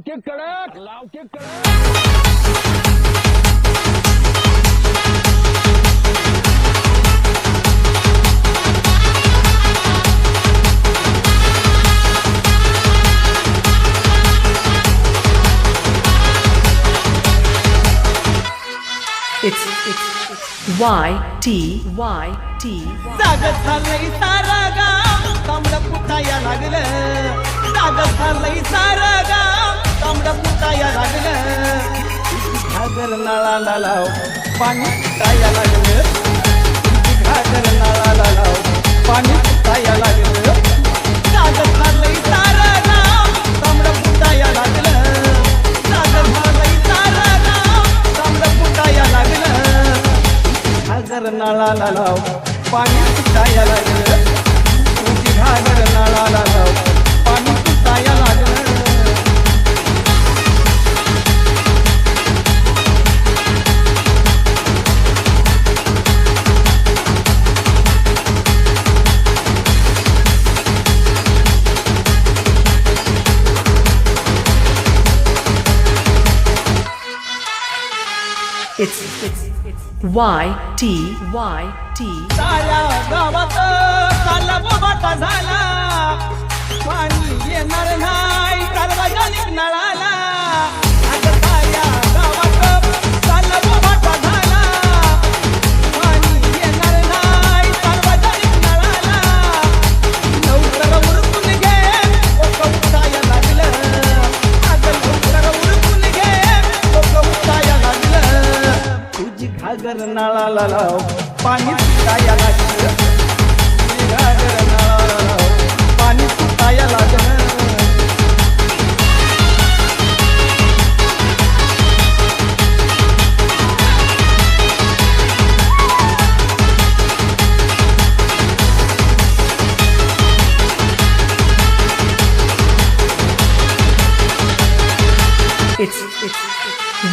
के कडक It's YT. जागत झालंय सारा गाव तांबडं फुटाया लागलं जागत झालंय सारा गाव तांबडं फुटाया लागलं घागर नळाला लाव पाणी फुटाया लागलं घागर नळाला लाव पाणी फुटाया लागलं जागत झालंय सारा गाव तांबडं फुटाया लागलं जागत झालंय सारा गाव तांबडं फुटाया लागलं घागर नळाला लाव पाणी फुटाया लागलं तुझी घागर नळाला लाव पाणी फुटाया लागलं It's YT. साऱ्या गावात चालला बोबाटा झाला पाणी येणार नाही सार्वजनिक नळाला आता साऱ्या गावात चालला बोबाटा झाला पाणी येणार नाही सार्वजनिक नळाला लवकर उरकून घे डोकं उठाया लागलं अगं लवकर उरकून घे डोकं उठाया लागलं तुझी घागर नळाला लाव पाणी फुटाया लागलं तुझी घागर नळाला लाव पाणी फुटाया लागलं It's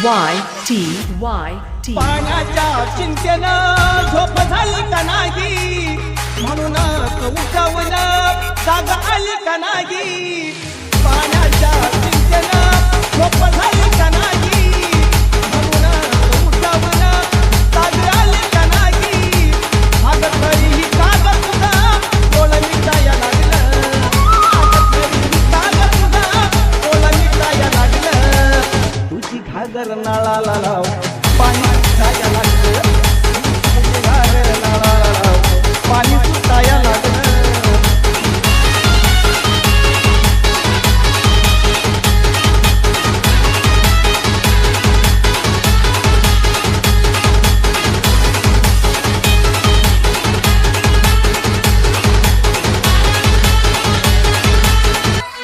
YT. पाण्याच्या चिंतेनं झोप झाली का नाही म्हणूनच उठवलं जाग आली का नाही पाण्याच्या चिंतेनं झोप झाली का नाही म्हणूनच उठवलं जाग आली का नाही अगं तरीही कागद तुझा डोळं मिटाया लागलं अगं तरीही कागद तुझा डोळं मिटाया लागलं तुझी घागर नळाला लाव पाणी फुटाया लागलं तुझी घागर नळाला लाव पाणी फुटाया लागलं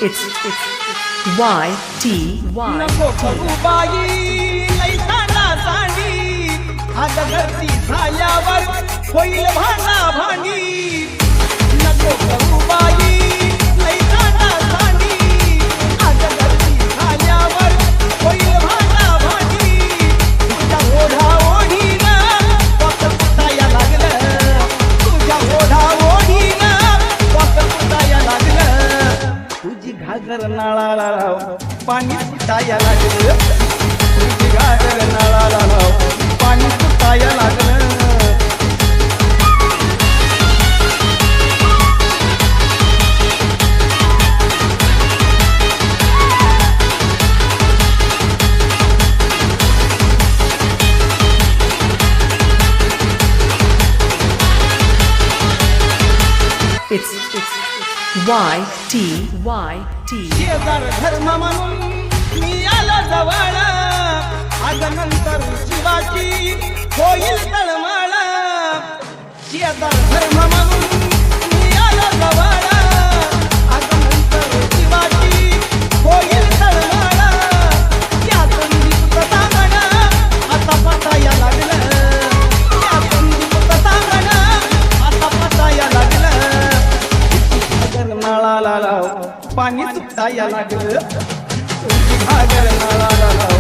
It's YT. नको करू बाई लई सांडा सांडी आज घरती झाल्यावर होईल भांडा भांडी नको करू बाई लई सांडा सांडी आज घरती झाल्यावर होईल भांडा भांडी तुझ्या ओढा ओढीनं वाकड फुटाया लागलं तुझ्या ओढा ओढीनं वाकड फुटाया लागलं तुझी घागर नळाला लाव पाणी फुटाया लागलं तुझी घागर नळाला लाव पाणी फुटाया लागलं It's YT. शेजार धर्म म्हणून मी आलो जवळ आज नंतर शिवाची होईल तळमळ शेजार धर्म म्हणून मी आलो जवळ आज नंतर शिवाची होईल तळमळ या संदीप सांगण आता पताया लागलं या संदीप सांगण आता पताया लागलं घागर नळाला लाव पाणी सुटाया लागलं तुझी घागर नळाला लाव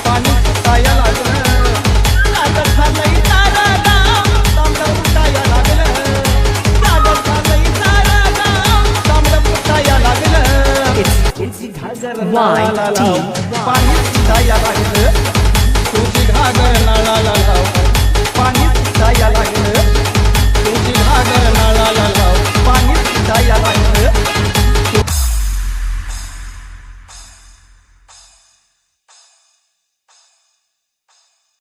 पाणी सुटाया लागलं जागर झालंय सारा गाव तांबडं फुटाया लागलं जागर झालंय सारा गाव तांबडं फुटाया लागलं तुझी घागर नळाला लाव पाणी जाया लागलं तुझी घागर नळाला लाव